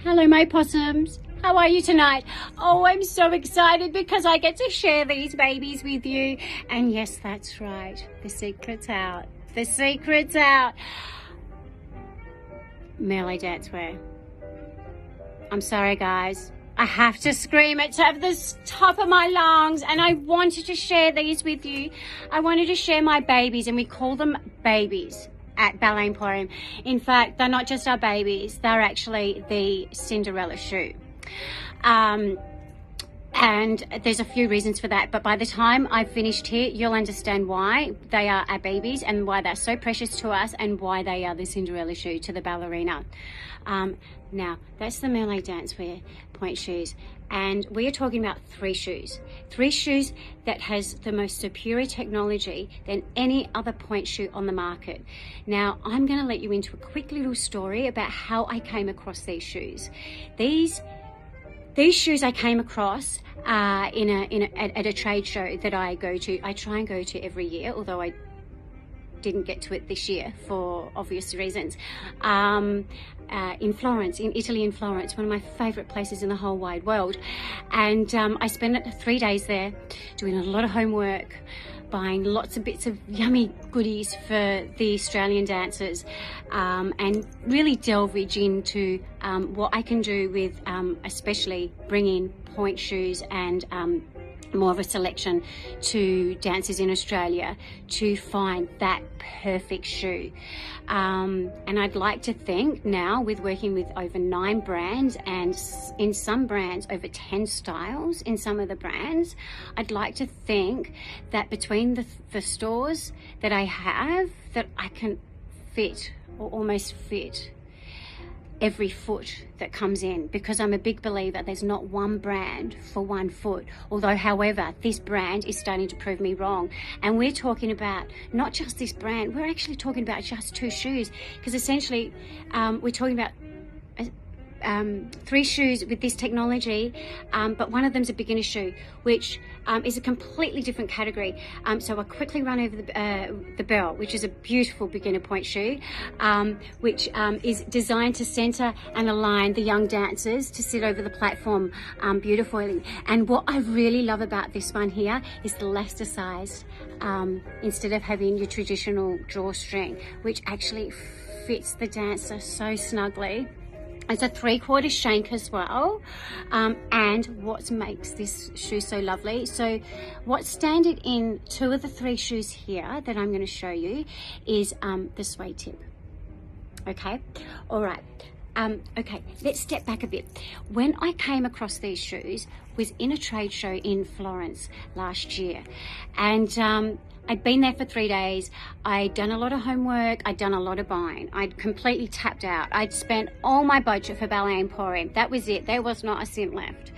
Hello, my possums. How are you tonight? Oh, I'm so excited because I get to share these babies with you. And yes, that's right. The secret's out. The secret's out. Merlet Dance wear. I'm sorry, guys. I have to scream it to the top of my lungs, and I wanted to share these with you. I wanted to share my babies, and we call them babies at Ballet Emporium. In fact, they're not just our babies, they're actually the Cinderella Shoe. And there's a few reasons for that, but by the time I've finished here, you'll understand why they are our babies and why they're so precious to us and why they are the Cinderella Shoe to the ballerina. Now, that's the Merlet Dance wear point shoes, and we are talking about three shoes that has the most superior technology than any other point shoe on the market. Now, I'm going to let you into a quick little story about how I came across these shoes. These shoes I came across at a trade show that I go to. I try and go to every year, although I didn't get to it this year for obvious reasons. In Florence, in Italy, in Florence, one of my favorite places in the whole wide world. And I spent 3 days there doing a lot of homework, buying lots of bits of yummy goodies for the Australian dancers, and really delving into what I can do with especially bringing point shoes and more of a selection to dancers in Australia to find that perfect shoe. And I'd like to think now, with working with over 9 brands and in some brands over 10 styles in some of the brands, I'd like to think that between the stores that I have, that I can fit or almost fit every foot that comes in, because I'm a big believer there's not one brand for one foot. Although, however, this brand is starting to prove me wrong. And we're talking about not just this brand, we're actually talking about just 2 shoes, because essentially we're talking about 3 shoes with this technology, but one of them's a beginner shoe, which is a completely different category. So I'll quickly run over the Bell, which is a beautiful beginner point shoe, which is designed to center and align the young dancers to sit over the platform beautifully. And what I really love about this one here is the elasticized, instead of having your traditional drawstring, which actually fits the dancer so snugly. It's a 3/4 shank as well. And what makes this shoe so lovely, so what's standard in 2 of the 3 shoes here that I'm going to show you is the suede tip. Okay, all right. Okay, let's step back a bit. When I came across these shoes was in a trade show in Florence last year, and I'd been there for 3 days. I'd done a lot of homework. I'd done a lot of buying. I'd completely tapped out. I'd spent all my budget for Ballet Emporium. That was it. There was not a cent left.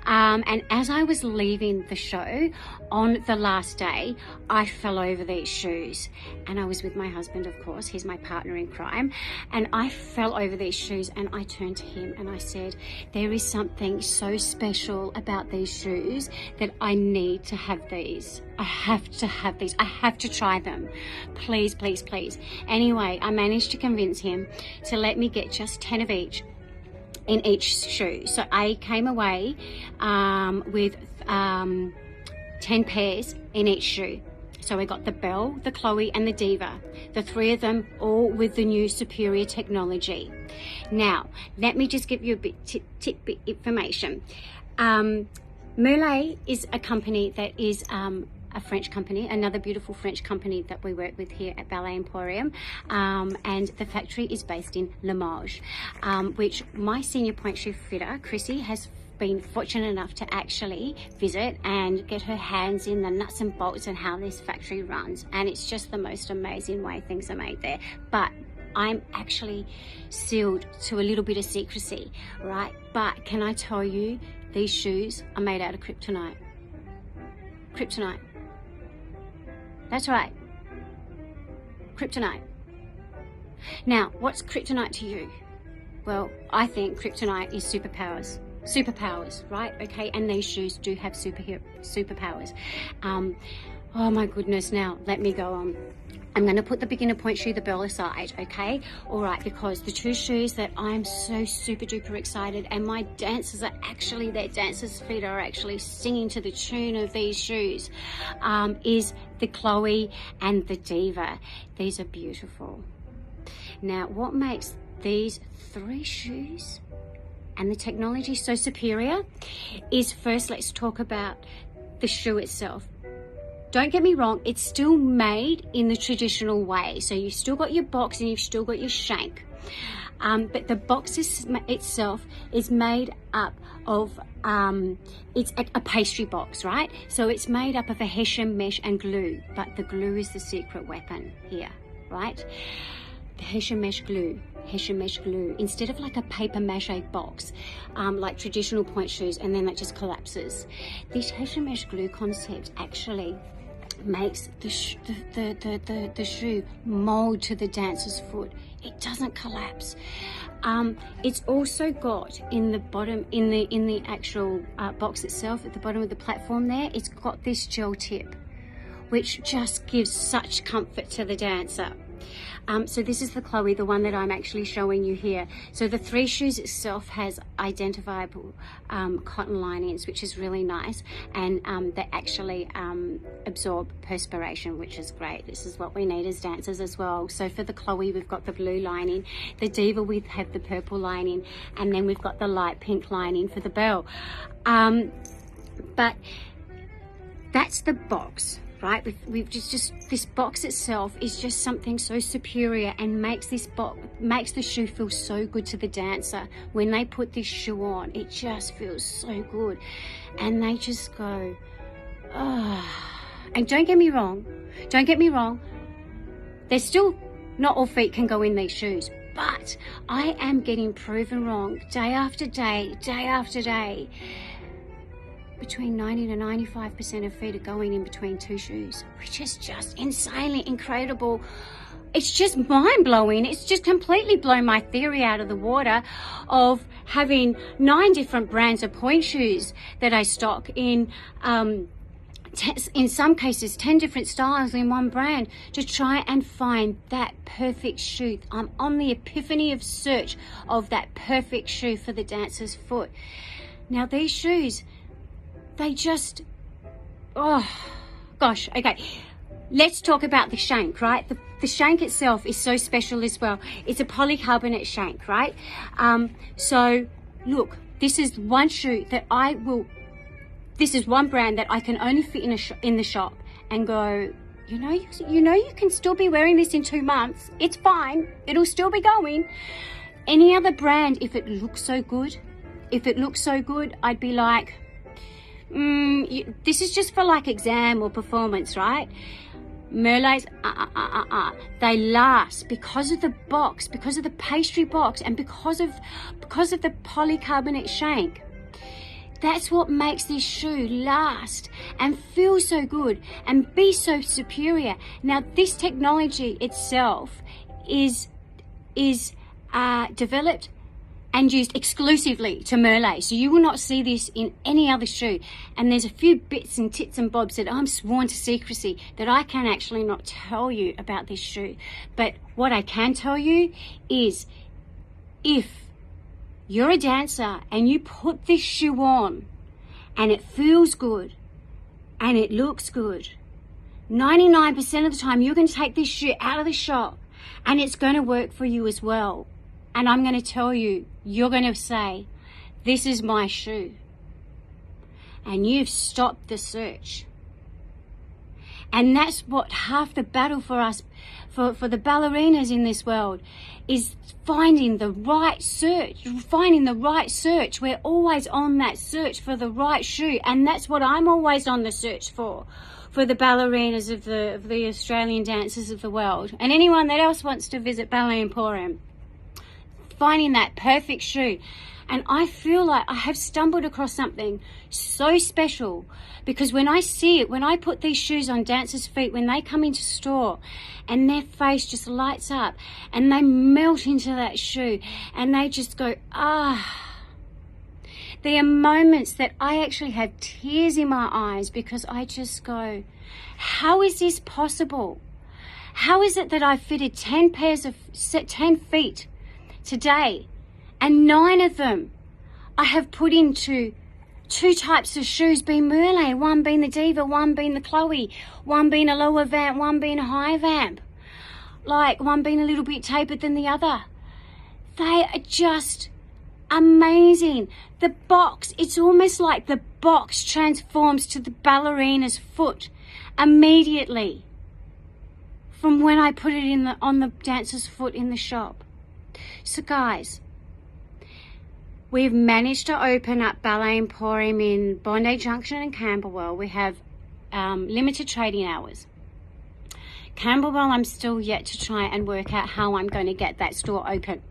And as I was leaving the show on the last day, I fell over these shoes. And I was with my husband, of course. He's my partner in crime. And I fell over these shoes, and I turned to him and I said, there is something so special about these shoes that I need to have these. I have to have these. I have to try them. Please, please, please. Anyway, I managed to convince him to let me get just 10 of each in each shoe. So I came away with 10 pairs in each shoe. So I got the Belle, the Chloe and the Diva, the 3 of them all with the new superior technology. Now, let me just give you a bit tidbit information. Merlet is a company that is a French company, another beautiful French company that we work with here at Ballet Emporium, and the factory is based in Limoges, which my senior point shoe fitter, Chrissy, has been fortunate enough to actually visit and get her hands in the nuts and bolts and how this factory runs, and it's just the most amazing way things are made there. But I'm actually sealed to a little bit of secrecy, right? But can I tell you, these shoes are made out of kryptonite. Kryptonite. That's right. Kryptonite. Now, what's kryptonite to you? Well, I think kryptonite is superpowers. Superpowers, right? Okay, and these shoes do have superpowers. Oh my goodness, now let me go on. I'm going to put the beginner point shoe, the Bell, aside, okay? All right, because the two shoes that I'm so super duper excited, and my dancers are actually, their dancers' feet are actually singing to the tune of these shoes, is the Chloe and the Diva. These are beautiful. Now, what makes these three shoes and the technology so superior is, first, let's talk about the shoe itself. Don't get me wrong, it's still made in the traditional way. So you've still got your box and you've still got your shank. But the box itself is made up of, it's a pastry box, right? So it's made up of a hessian mesh and glue, but the glue is the secret weapon here, right? The hessian mesh glue, instead of like a paper mache box, like traditional point shoes, and then that just collapses. This hessian mesh glue concept actually makes the shoe mold to the dancer's foot. It doesn't collapse. It's also got in the bottom, in the actual box itself, at the bottom of the platform there, it's got this gel tip, which just gives such comfort to the dancer. So this is the Chloe, the one that I'm actually showing you here. So the three shoes itself has identifiable cotton linings, which is really nice, and they actually absorb perspiration, which is great. This is what we need as dancers as well. So for the Chloe, we've got the blue lining. The Diva, we have the purple lining, and then we've got the light pink lining for the Bell. But that's the box. Right, we've just this box itself is just something so superior, and makes the shoe feel so good to the dancer. When they put this shoe on, it just feels so good, and they just go, oh. And don't get me wrong, there's still not all feet can go in these shoes, but I am getting proven wrong day after day, Between 90 to 95% of feet are going in between two shoes, which is just insanely incredible. It's just mind-blowing. It's just completely blown my theory out of the water of having 9 different brands of point shoes that I stock in some cases 10 different styles in one brand, to try and find that perfect shoe. I'm on the epiphany of search of that perfect shoe for the dancer's foot. Now these shoes, they just, oh gosh, okay. Let's talk about the shank, right? The shank itself is so special as well. It's a polycarbonate shank, right? So look, this is one shoe that this is one brand that I can only fit in the shop and go, you know, you can still be wearing this in 2 months. It's fine. It'll still be going. Any other brand, if it looks so good, I'd be like, this is just for like exam or performance, right? Merlet's, they last because of the box, because of the pastry box, and because of the polycarbonate shank. That's what makes this shoe last and feel so good and be so superior. Now, this technology itself is developed and used exclusively to Merlet. So you will not see this in any other shoe. And there's a few bits and tits and bobs that I'm sworn to secrecy that I can actually not tell you about this shoe. But what I can tell you is, if you're a dancer and you put this shoe on and it feels good and it looks good, 99% of the time you're going to take this shoe out of the shop and it's going to work for you as well. And I'm going to tell you, you're going to say, this is my shoe. And you've stopped the search. And that's what half the battle for us, for the ballerinas in this world, is finding the right search. We're always on that search for the right shoe. And that's what I'm always on the search for the ballerinas of the Australian dancers of the world. And anyone that else wants to visit Ballet Emporium. Finding that perfect shoe. And I feel like I have stumbled across something so special, because when I see it, when I put these shoes on dancers' feet, when they come into store and their face just lights up and they melt into that shoe and they just go, ah. There are moments that I actually have tears in my eyes, because I just go, how is this possible? How is it that I fitted 10 feet today, and 9 of them I have put into 2 types of shoes, being Merlet, one being the Diva, one being the Chloe, one being a lower vamp, one being a higher vamp, like one being a little bit tapered than the other. They are just amazing. The box, it's almost like the box transforms to the ballerina's foot immediately from when I put it on the dancer's foot in the shop. So guys, we've managed to open up Ballet Emporium in Bondi Junction and Camberwell. We have limited trading hours. Camberwell, I'm still yet to try and work out how I'm going to get that store open.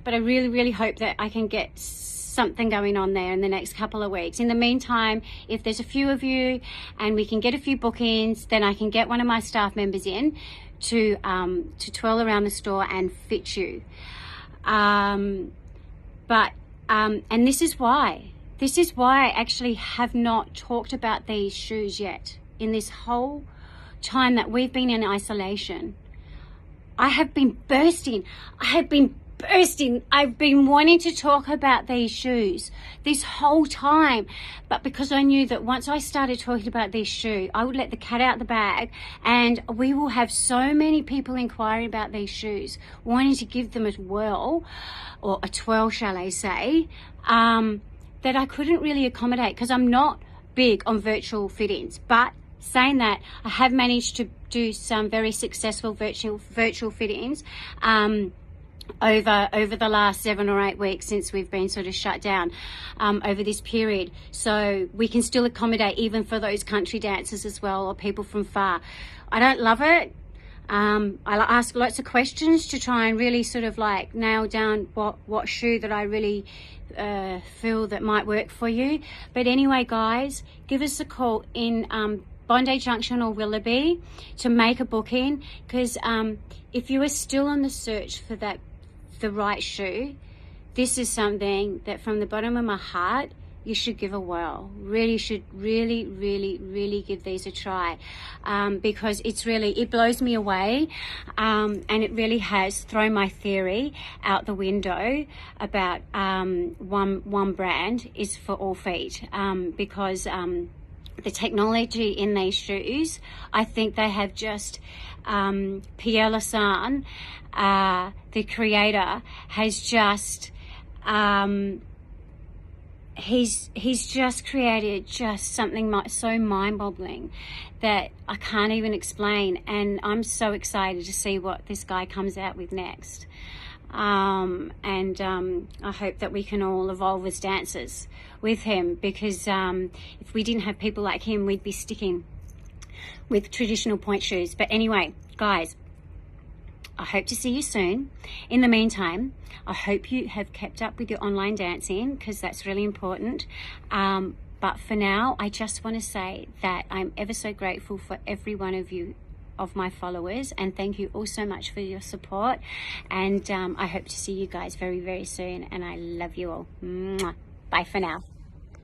But I really, really hope that I can get something going on there in the next couple of weeks. In the meantime, if there's a few of you and we can get a few bookings, then I can get one of my staff members in to twirl around the store and fit you. And this is why I actually have not talked about these shoes yet. In this whole time that we've been in isolation, I have been bursting. I've been wanting to talk about these shoes this whole time, but because I knew that once I started talking about these shoes, I would let the cat out the bag, and we will have so many people inquiring about these shoes, wanting to give them a whirl, or a twirl, shall I say, that I couldn't really accommodate because I'm not big on virtual fittings. But saying that, I have managed to do some very successful virtual fittings over the last 7 or 8 weeks since we've been sort of shut down over this period. So we can still accommodate even for those country dancers as well, or people from far. I don't love it. I ask lots of questions to try and really sort of like nail down what shoe that I really feel that might work for you. But anyway, guys, give us a call in Bondi Junction or Willoughby to make a booking, because if you are still on the search for the right shoe, this is something that from the bottom of my heart you should give a whirl. Really should really give these a try, because it blows me away, and it really has thrown my theory out the window about one brand is for all feet, because the technology in these shoes, I think they have just Pierre Lassan, the creator, has just he's just created just something so mind-boggling that I can't even explain, and I'm so excited to see what this guy comes out with next. I hope that we can all evolve as dancers with him, because if we didn't have people like him, we'd be sticking with traditional point shoes. But anyway, guys, I hope to see you soon. In the meantime, I hope you have kept up with your online dancing, because that's really important. But for now, I just want to say that I'm ever so grateful for every one of you, of my followers, and thank you all so much for your support, and I hope to see you guys very, very soon, and I love you all. Mwah. Bye for now.